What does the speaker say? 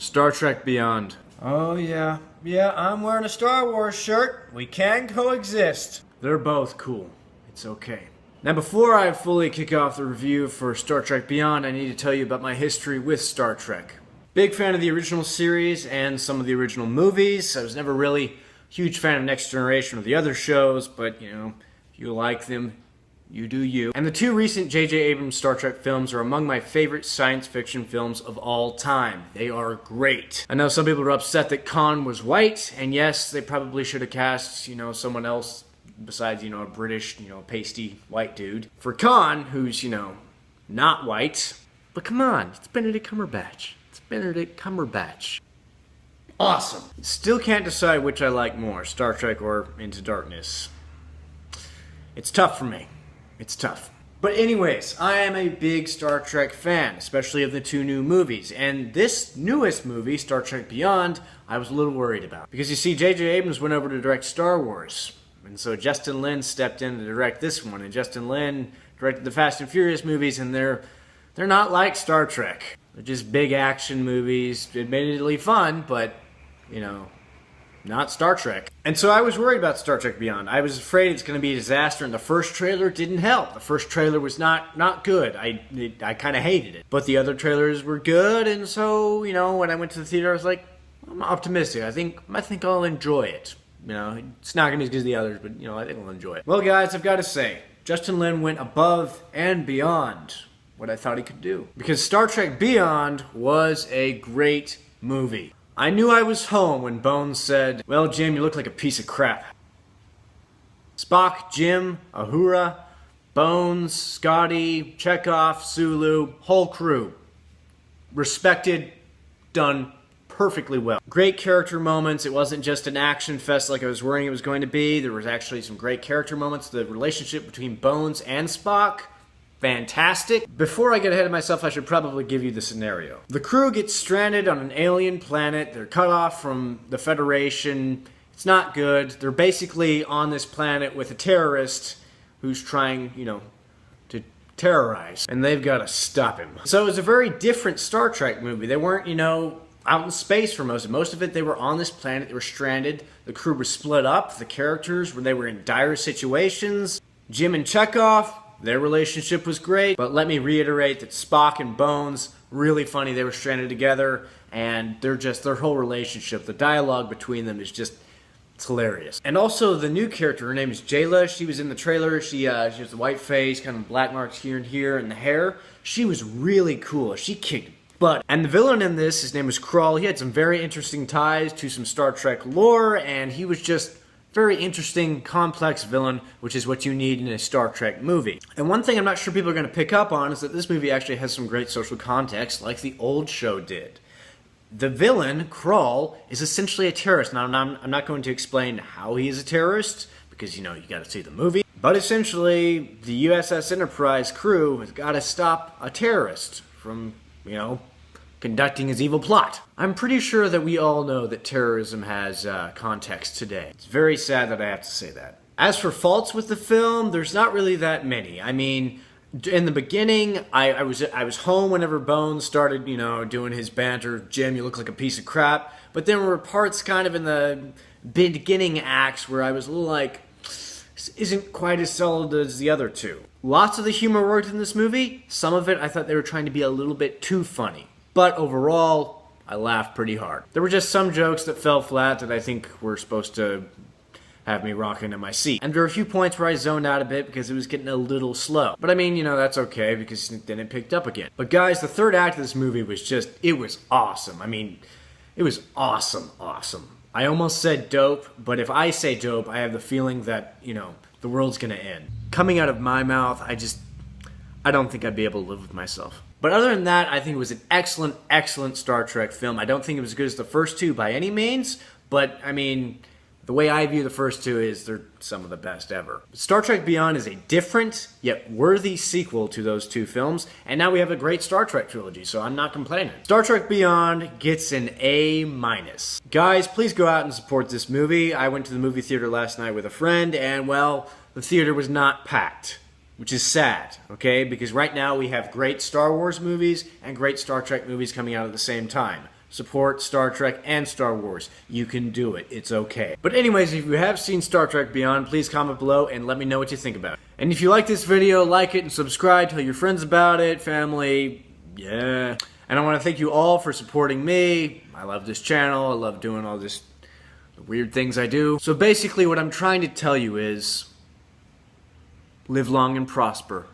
Star Trek Beyond. Oh yeah, I'm wearing a Star Wars shirt. We can coexist. They're both cool. It's okay. Now before I fully kick off the review for Star Trek Beyond, I need to tell you about my history with Star Trek. Big fan of the original series and some of the original movies. I was never really a huge fan of Next Generation or the other shows, but you know, if you like them, you do you. And the two recent J.J. Abrams Star Trek films are among my favorite science fiction films of all time. They are great. I know some people are upset that Khan was white, and yes, they probably should have cast, someone else besides, a British, pasty white dude for Khan, who's, not white. But come on, it's Benedict Cumberbatch. It's Benedict Cumberbatch. Awesome. Still can't decide which I like more, Star Trek or Into Darkness. It's tough for me. It's tough. But anyways, I am a big Star Trek fan, especially of the two new movies. And this newest movie, Star Trek Beyond, I was a little worried about. Because you see, J.J. Abrams went over to direct Star Wars. And so Justin Lin stepped in to direct this one. And Justin Lin directed the Fast and Furious movies, and they're not like Star Trek. They're just big action movies, admittedly fun, but, not Star Trek. And so I was worried about Star Trek Beyond. I was afraid it's going to be a disaster, and the first trailer didn't help. The first trailer was not good. I kind of hated it. But the other trailers were good, and so, when I went to the theater, I was like, I'm optimistic. I think I'll enjoy it. It's not going to be as good as the others, but, I think I'll enjoy it. Well, guys, I've got to say, Justin Lin went above and beyond what I thought he could do. Because Star Trek Beyond was a great movie. I knew I was home when Bones said, "Well, Jim, you look like a piece of crap." Spock, Jim, Uhura, Bones, Scotty, Chekhov, Sulu, whole crew. Respected, done perfectly well. Great character moments. It wasn't just an action fest like I was worrying it was going to be. There was actually some great character moments. The relationship between Bones and Spock, fantastic. Before I get ahead of myself, I should probably give you the scenario. The crew gets stranded on an alien planet. They're cut off from the Federation. It's not good. They're basically on this planet with a terrorist who's trying, to terrorize. And they've got to stop him. So it was a very different Star Trek movie. They weren't, out in space for most of it. Most of it, they were on this planet. They were stranded. The crew was split up. The characters, they were in dire situations. Jim and Chekhov, their relationship was great, but let me reiterate that Spock and Bones, really funny. They were stranded together, and their whole relationship, the dialogue between them is just, it's hilarious. And also the new character, her name is Jayla. She was in the trailer. She has the white face, kind of black marks here and here, and the hair. She was really cool. She kicked butt. And the villain in this, his name was Krall. He had some very interesting ties to some Star Trek lore, and he was just very interesting, complex villain, which is what you need in a Star Trek movie. And one thing I'm not sure people are going to pick up on is that this movie actually has some great social context, like the old show did. The villain, Krall, is essentially a terrorist. Now, I'm not going to explain how he is a terrorist, because, you got to see the movie. But essentially, the U.S.S. Enterprise crew has got to stop a terrorist from, conducting his evil plot. I'm pretty sure that we all know that terrorism has context today. It's very sad that I have to say that. As for faults with the film, there's not really that many. I mean, in the beginning, I was home whenever Bones started, doing his banter, "Jim, you look like a piece of crap." But there were parts kind of in the beginning acts where I was a little like, this isn't quite as solid as the other two. Lots of the humor worked in this movie. Some of it, I thought they were trying to be a little bit too funny. But overall, I laughed pretty hard. There were just some jokes that fell flat that I think were supposed to have me rocking in my seat. And there were a few points where I zoned out a bit because it was getting a little slow. But I mean, that's okay because then it picked up again. But guys, the third act of this movie was it was awesome. I mean, it was awesome. I almost said dope, but if I say dope, I have the feeling that, the world's gonna end. Coming out of my mouth, I don't think I'd be able to live with myself. But other than that, I think it was an excellent, excellent Star Trek film. I don't think it was as good as the first two by any means, but I mean, the way I view the first two is they're some of the best ever. Star Trek Beyond is a different, yet worthy sequel to those two films, and now we have a great Star Trek trilogy, so I'm not complaining. Star Trek Beyond gets an A-. Guys, please go out and support this movie. I went to the movie theater last night with a friend, and well, the theater was not packed. Which is sad, okay? Because right now we have great Star Wars movies and great Star Trek movies coming out at the same time. support Star Trek and Star Wars. You can do it. It's okay. But anyways, if you have seen Star Trek Beyond, please comment below and let me know what you think about it. And if you like this video, like it and subscribe. Tell your friends about it, family, yeah. And I want to thank you all for supporting me. I love this channel. I love doing all this weird things I do. So basically what I'm trying to tell you is live long and prosper.